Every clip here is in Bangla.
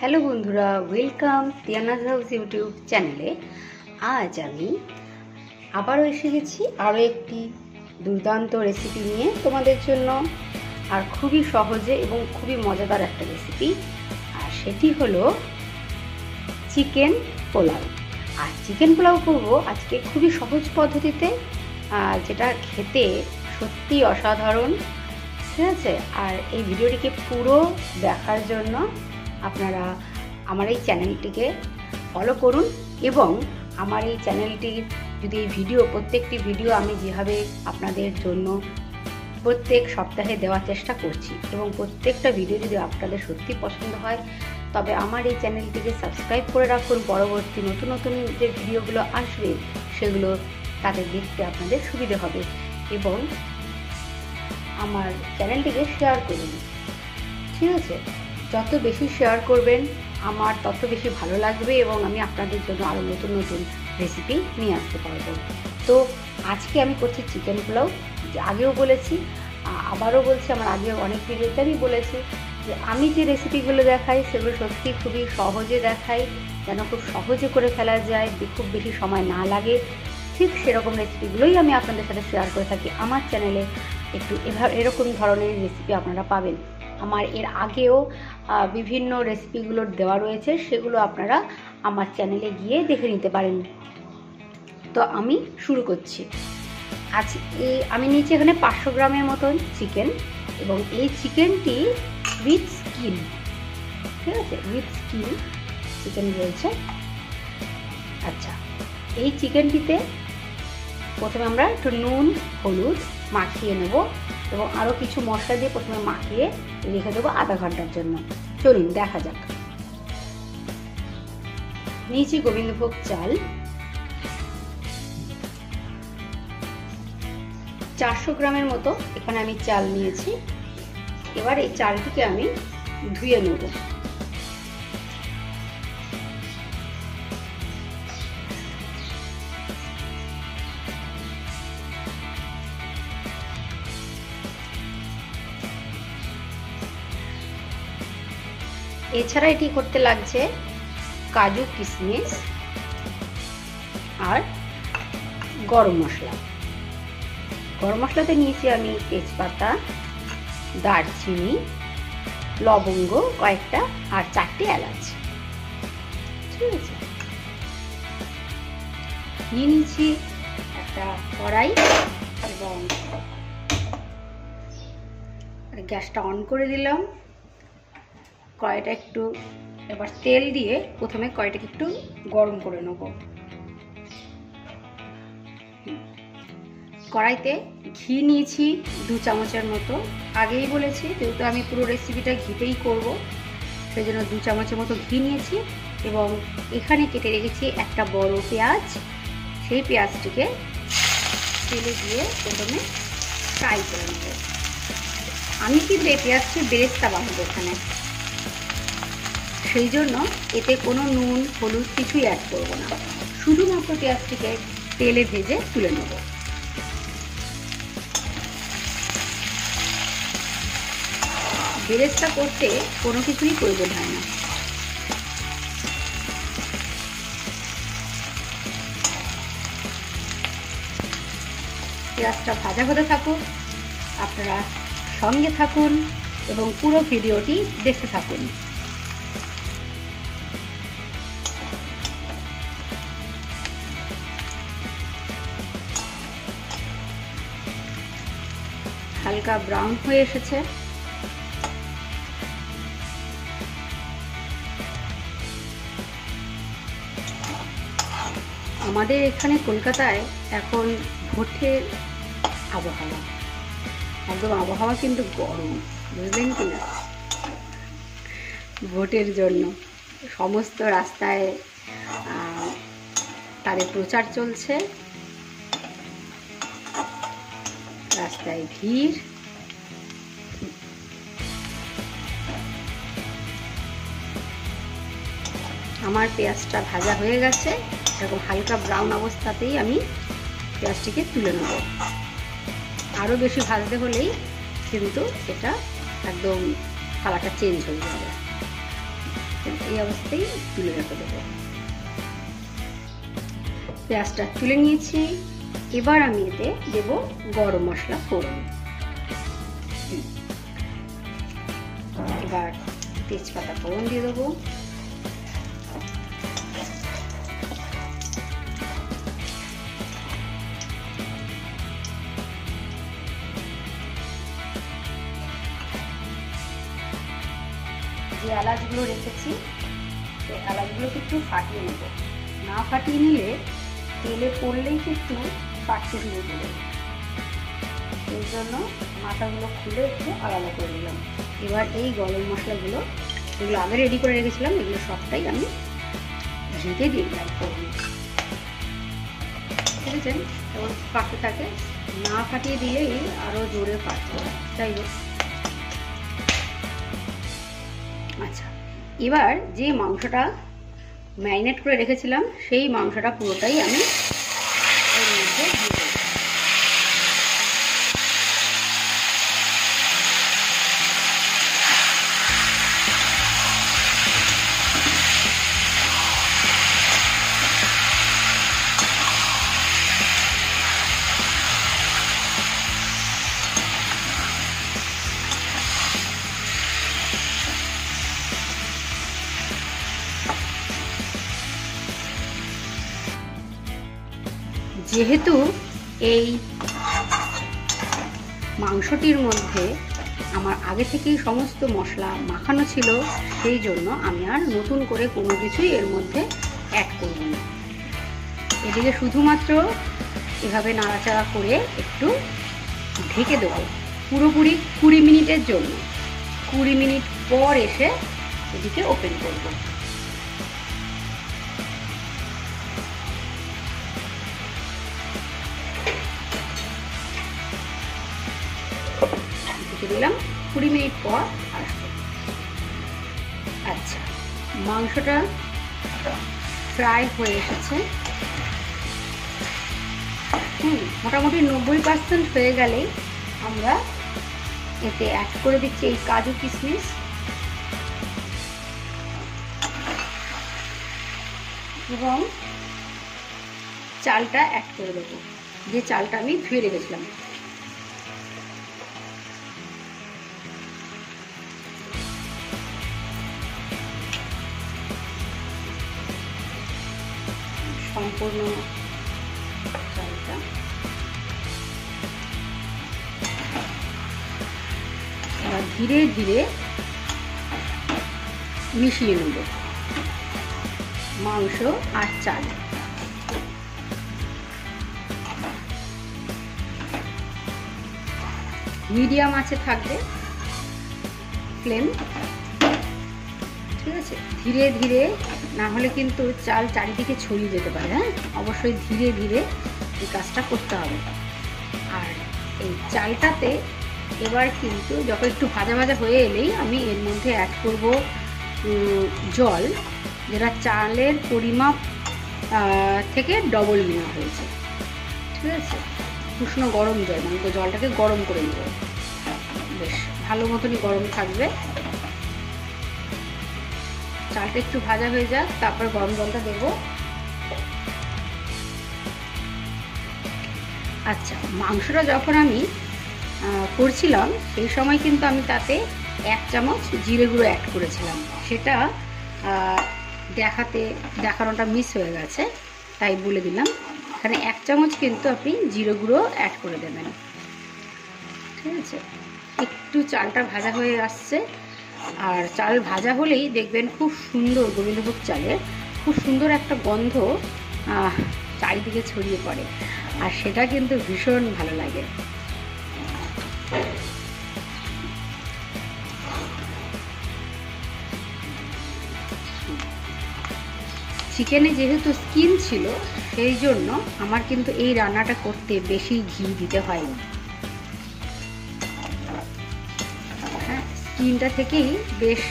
হ্যালো বন্ধুরা, ওয়েলকাম তিয়ানাস হাউস ইউটিউব চ্যানেলে। আজ আমি আবারও এসে গেছি আরও একটি দুর্দান্ত রেসিপি নিয়ে তোমাদের জন্য, আর খুবই সহজে এবং খুবই মজাদার একটা রেসিপি। আর সেটি হলো চিকেন পোলাও। আর চিকেন পোলাও করব আজকে খুবই সহজ পদ্ধতিতে, যেটা খেতে সত্যি অসাধারণ। ঠিক আছে? আর এই ভিডিওটিকে পুরো দেখার জন্য আপনারা আমার এই চ্যানেলটিকে ফলো করুন, এবং আমার এই চ্যানেলটির যদি এই প্রত্যেকটি ভিডিও আমি যেভাবে আপনাদের জন্য প্রত্যেক সপ্তাহে দেওয়ার চেষ্টা করছি, এবং প্রত্যেকটা ভিডিও যদি আপনাদের সত্যি পছন্দ হয় তবে আমার এই চ্যানেলটিকে সাবস্ক্রাইব করে রাখুন। পরবর্তী নতুন নতুন যে ভিডিওগুলো আসবে সেগুলো তাদের দেখতে আপনাদের সুবিধে হবে, এবং আমার চ্যানেলটিকে শেয়ার করুন। ঠিক আছে? যত বেশি শেয়ার করবেন আমার তত বেশি ভালো লাগবে, এবং আমি আপনাদের জন্য আরও নতুন নতুন রেসিপি নিয়ে আসতে পারবো। তো আজকে আমি করছি চিকেন পোলাও। আগেও বলেছি, আবারও বলছি, আমার আগেও অনেক ভিডিওতে আমি বলেছি যে আমি যে রেসিপিগুলো দেখাই সেগুলো সত্যি খুবই সহজে দেখাই, যেন খুব সহজে করে ফেলা যায়, খুব বেশি সময় না লাগে। ঠিক সেরকম রেসিপিগুলোই আমি আপনাদের সাথে শেয়ার করে থাকি আমার চ্যানেলে। এরকম ধরনের রেসিপি আপনারা পাবেন। আমার এর আগেও বিভিন্ন রেসিপিগুলো দেওয়া রয়েছে, সেগুলো আপনারা আমার চ্যানেলে গিয়ে দেখে নিতে পারেন। তো আমি শুরু করছি। আমি নিয়েছি এখানে 500 গ্রামের মতন চিকেন, এবং এই চিকেনটি উইথ স্কিন। ঠিক আছে? উইথ স্কিন চিকেন রয়েছে। আচ্ছা, এই চিকেনটিতে প্রথমে আমরা একটু নুন হলুদ মাখিয়ে নেব, এবং আরও কিছু মশলা দিয়ে প্রথমে মাখিয়ে রেখে দেবো আধা ঘন্টার জন্য। চলুন দেখা যাক। নিয়েছি গোবিন্দভোগ চাল 400 গ্রামের মতো এখানে আমি চাল নিয়েছি। এবার এই চালটিকে আমি ধুয়ে নেব। এছাড়া এটি করতে লাগছে কাজু কিশমিশ আর গরম মশলা। গরম মশলাতে নিয়েছি আমি তেজপাতা, দারচিনি, লবঙ্গ কয়েকটা, আর 4টে এলাচ। ঠিক আছে? নিয়ে নিয়েছি একটা কড়াই, এবং গ্যাসটা অন করে দিলাম। কড়াইটা একটু এবার তেল দিয়ে প্রথমে কড়াইটাকে একটু গরম করে নেব। কড়াইতে ঘি নিয়েছি 2 চামচের মতো। আগেই বলেছি যেহেতু আমি পুরো রেসিপিটা ঘিতেই করব, সেই জন্য 2 চামচের মতো ঘি নিয়েছি, এবং এখানে কেটে রেখেছি একটা বড় পেঁয়াজ। সেই পেঁয়াজটিকে তেলে দিয়ে প্রথমে ফ্রাই করে নেব। আমি কিন্তু এই পেঁয়াজটি বেরেস্তা বানাবো এখানে, সেই জন্য এতে কোনো নুন হলুদ কিছুই অ্যাড করব না, শুধুমাত্র পেঁয়াজটিকে তেলে ভেজে তুলে নেব। বেরেস্তা করতে কোনো কিছুই প্রয়োজন হয় না। পেঁয়াজটা ভাজা হতে থাকুক, আপনারা সঙ্গে থাকুন এবং পুরো ভিডিওটি দেখতে থাকুন। হালকা ব্রাউন হয়ে এসেছে। আমাদের এখানে কলকাতায় এখন ভোটের আবহাওয়া, একদম আবহাওয়া কিন্তু গরম, বুঝলেন কি না? ভোটের জন্য সমস্ত রাস্তায় তাদের প্রচার চলছে, রাস্তায় ভিড়। আমার পেঁয়াজটা ভাজা হয়ে গেছে, এরকম হালকা ব্রাউন অবস্থাতেই আমি পেঁয়াজটিকে তুলে নেব। আরও বেশি ভাজতে হলেই কিন্তু এটা একদম কালারটা চেঞ্জ হয়ে যাবে। এই অবস্থায় তুলে রেখে দেবো। পেঁয়াজটা তুলে নিয়েছি, এবার আমি এতে দেব গরম মশলা ফোড়ন। এবার তেজপাতা ফোড়ন দিয়ে দেবো। যে এলাচগুলো রেখেছি সেই এলাচগুলোকে একটু ফাটিয়ে নেব। না ফাটিয়ে নিলে তেলে পড়লেই কিন্তু ফাটতে শুরু করবে, সেই জন্য মাথাগুলো খুলে একটু আলাদা করে নিলাম। এবার এই গরম মশলাগুলো যেগুলো আগে রেডি করে রেখেছিলাম এগুলো সবটাই আমি ঘিতে দিয়ে দিলাম। বুঝেছেন? এবং ফাটতে থাকে, না ফাটিয়ে দিলেই আরও জোরে ফাটবে। যাই হোক, আচ্ছা, এবার যে মাংসটা ম্যারিনেট করে রেখেছিলাম সেই মাংসটা পুরোটাই আমি এর মধ্যে দিয়ে দেব। যেহেতু এই মাংসটির মধ্যে আমার আগে থেকেই সমস্ত মশলা মাখানো ছিল, সেই জন্য আমি আর নতুন করে কোনো কিছুই এর মধ্যে অ্যাড করব না। এদিকে শুধুমাত্র এভাবে নাড়াচাড়া করে একটু ঢেকে দেবো পুরোপুরি 20 মিনিটের জন্য। 20 মিনিট পর এসে এদিকে ওপেন করব। দিলাম 20 মিনিট পর আসবো। আচ্ছা, মাংসটা ফ্রাই হয়ে এসেছে। মোটামুটি 90% হয়ে গেলেই আমরা এতে অ্যাড করে দিচ্ছি এই কাজু কিশমিশ এবং চালটা অ্যাড করে দেবো, যে চালটা আমি ধুয়ে রেখেছিলাম। সম্পূর্ণ চালটা ধীরে ধীরে মিশিয়ে নেব মাংস আর চাল। মিডিয়াম আঁচে থাকবে ফ্লেম, ঠিক আছে? ধীরে ধীরে, না হলে কিন্তু চাল চারিদিকে ছড়িয়ে যেতে পারে। হ্যাঁ, অবশ্যই ধীরে ধীরে এই কাজটা করতে হবে। আর এই চালটাতে এবার কিন্তু যখন একটু ভাজা ভাজা হয়ে এলেই আমি এর মধ্যে অ্যাড করব জল, যেটা চালের পরিমাপ থেকে ডবল নেওয়া হয়েছে, ঠিক আছে? উষ্ণ গরম জল, মানে জলটাকে গরম করে নেব, বেশ ভালো মতনই গরম থাকবে। চালটা একটু ভাজা হয়ে যাক, তারপর গরম জলটা দেব। আচ্ছা, মাংসটা যখন আমি করছিলাম সেই সময় কিন্তু আমি তাতে 1 চামচ জিরে গুঁড়ো অ্যাড করেছিলাম। সেটা দেখানোটা মিস হয়ে গেছে, তাই বলে দিলাম। এখানে 1 চামচ কিন্তু আপনি জিরে গুঁড়ো অ্যাড করে দেবেন, ঠিক ঠিক আছে, একটু চালটা ভাজা হয়ে আসছে। আর চাল ভাজা হলেই দেখবেন খুব সুন্দর, গোবিন্দভোগ চালের খুব সুন্দর একটা গন্ধ চারিদিকে ছড়িয়ে পড়ে, আর সেটা কিন্তু ভীষণ ভালো লাগে। চিকেনে যেহেতু স্কিন ছিল, সেই জন্য আমার কিন্তু এই রান্নাটা করতে বেশি ঘি দিতে হয়নি। হ্যাঁ, স্কিনটা থেকেই বেশ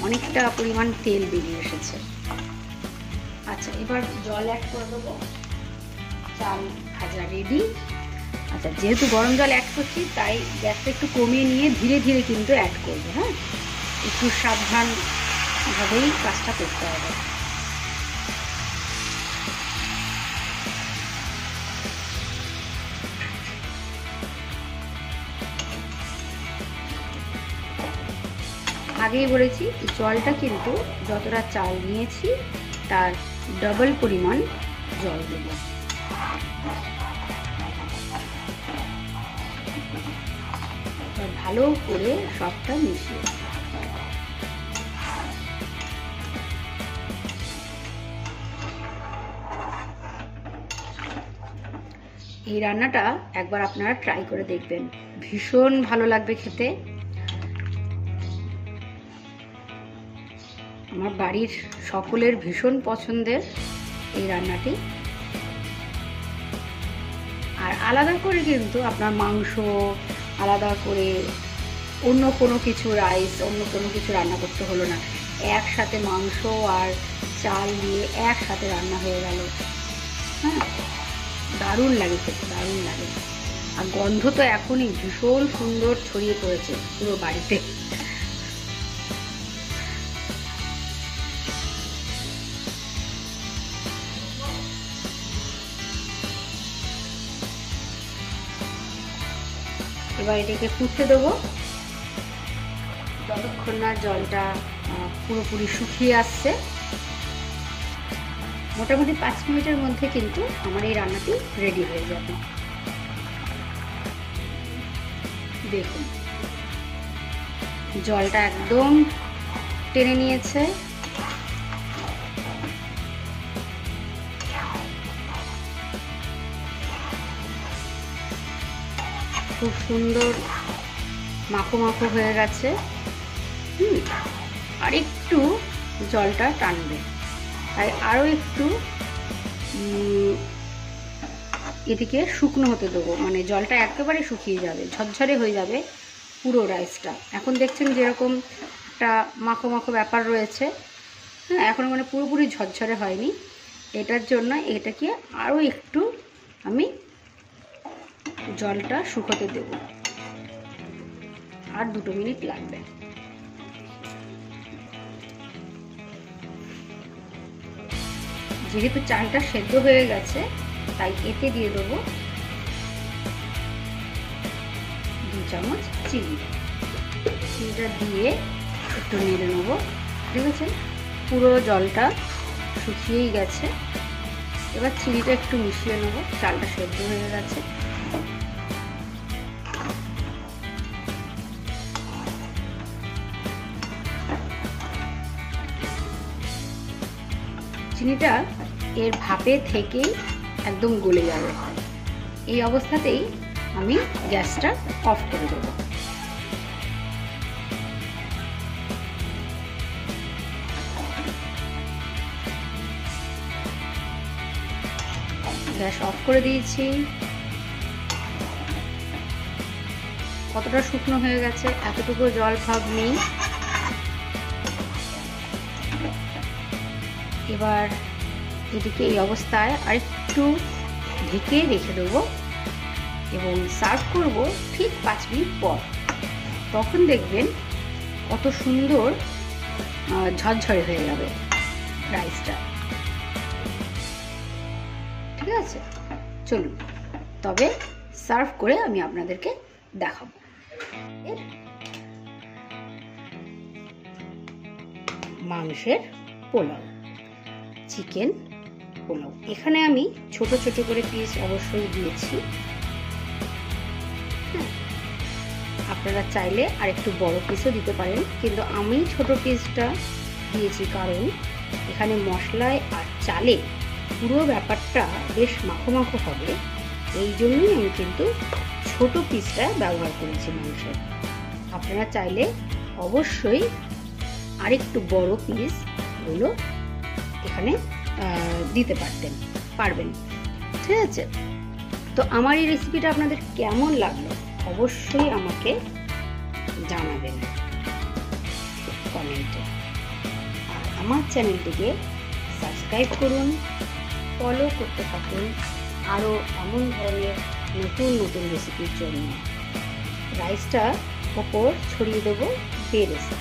অনেকটা পরিমাণ তেল বেরিয়ে এসেছে। আচ্ছা, এবার জল অ্যাড করে দেবো। চাল ভাজা রেডি। আচ্ছা, যেহেতু গরম জল অ্যাড করছি, তাই গ্যাসটা একটু কমিয়ে নিয়ে ধীরে ধীরে কিন্তু অ্যাড করবো। হ্যাঁ, একটু সাবধানভাবেই কাজটা করতে হবে। আগেই বলেছি, জলটা কিন্তু যতটা চাল নিয়েছি তার ডবল পরিমাণ জল দেব। ভালো করে সবটা মিশিয়ে এই রান্নাটা একবার আপনারা ট্রাই করে দেখবেন, ভীষণ ভালো লাগবে খেতে। আমার বাড়ির সকলের ভীষণ পছন্দের এই রান্নাটি। আর আলাদা করে কিন্তু আপনার মাংস, আলাদা করে অন্য কোনো কিছু রাইস, অন্য কোনো কিছু রান্না করতে হলো না, একসাথে মাংস আর চাল দিয়ে একসাথে রান্না হয়ে গেল। হ্যাঁ, দারুণ লাগে খেতে, দারুণ লাগে। আর গন্ধ তো এখনই ভীষণ সুন্দর ছড়িয়ে পড়েছে পুরো বাড়িতে। এবার এটাকে ফুটতে দেবো যতক্ষণ না জলটা পুরোপুরি শুকিয়ে আসছে। মোটামুটি 5 মিনিটের মধ্যে কিন্তু আমার এই রান্নাটি রেডি হয়ে যাবে। দেখুন, জলটা একদম টেনে নিয়েছে। খুব সুন্দর মাখো মাখো হয়ে গেছে। আর একটু জলটা টানবে, তাই আরও একটু এদিকে শুকনো হতে দেবো। মানে জলটা একেবারে শুকিয়ে যাবে, ঝরঝরে হয়ে যাবে পুরো রাইসটা। এখন দেখছেন যেরকম একটা মাখো মাখো ব্যাপার রয়েছে। হ্যাঁ, এখন মানে পুরোপুরি ঝরঝরে হয়নি। এটার জন্য এটাকে আরও একটু আমি জলটা শুকোতে দেব, আর 2 মিনিট লাগবে। যেহেতু চালটা সেদ্ধ হয়ে গেছে, তাই এতে দিয়ে দেবো 2 চামচ চিনি। চিনিটা দিয়ে একটু নেড়ে নেবো। দেখেছেন পুরো জলটা শুকিয়েই গেছে। এবার চিনিটা একটু মিশিয়ে নেবো, চালটা সেদ্ধ হয়ে গেছে। চিনিটা এর ভাপে থেকেই একদম গলে যাবে। এই অবস্থাতেই আমি গ্যাসটা অফ করে দেব। গ্যাস অফ করে দিয়েছি। কতটা শুকনো হয়ে গেছে, এতটুকু জল ভাব নেই। এবার এদিকে এই অবস্থায় আরেকটু ঢেকে রেখে দেবো এবং সার্ভ করব ঠিক 5 মিনিট পর। তখন দেখবেন কত সুন্দর ঝরঝরে হয়ে যাবে রাইসটা। ঠিক আছে, চলুন তবে সার্ভ করে আমি আপনাদেরকে দেখাবো। মাংসের পোলাও, চিকেন পোলাও। এখানে আমি ছোট ছোট করে পিস অবশ্যই দিয়েছি। আপনারা চাইলে আর একটু বড় পিসও দিতে পারেন, কিন্তু আমি ছোট পিসটা দিয়েছি কারণ এখানে মশলায় আর চালে পুরো ব্যাপারটা বেশ মাখো মাখো হবে, এই জন্যই আমি কিন্তু ছোট পিসটা ব্যবহার করেছি মাংসের। আপনারা চাইলে অবশ্যই আরেকটু বড় পিসগুলো এখানে দিতে পারবেন। ঠিক আছে, তো আমার এই রেসিপিটা আপনাদের কেমন লাগলো অবশ্যই আমাকে জানাবেন কমেন্টে। আর আমার চ্যানেলটিকে সাবস্ক্রাইব করুন, ফলো করতে থাকুন আরও এমন ধরনের নতুন নতুন রেসিপির জন্য। রাইসটা ওপর ছড়িয়ে দেবো বেরেস্তা।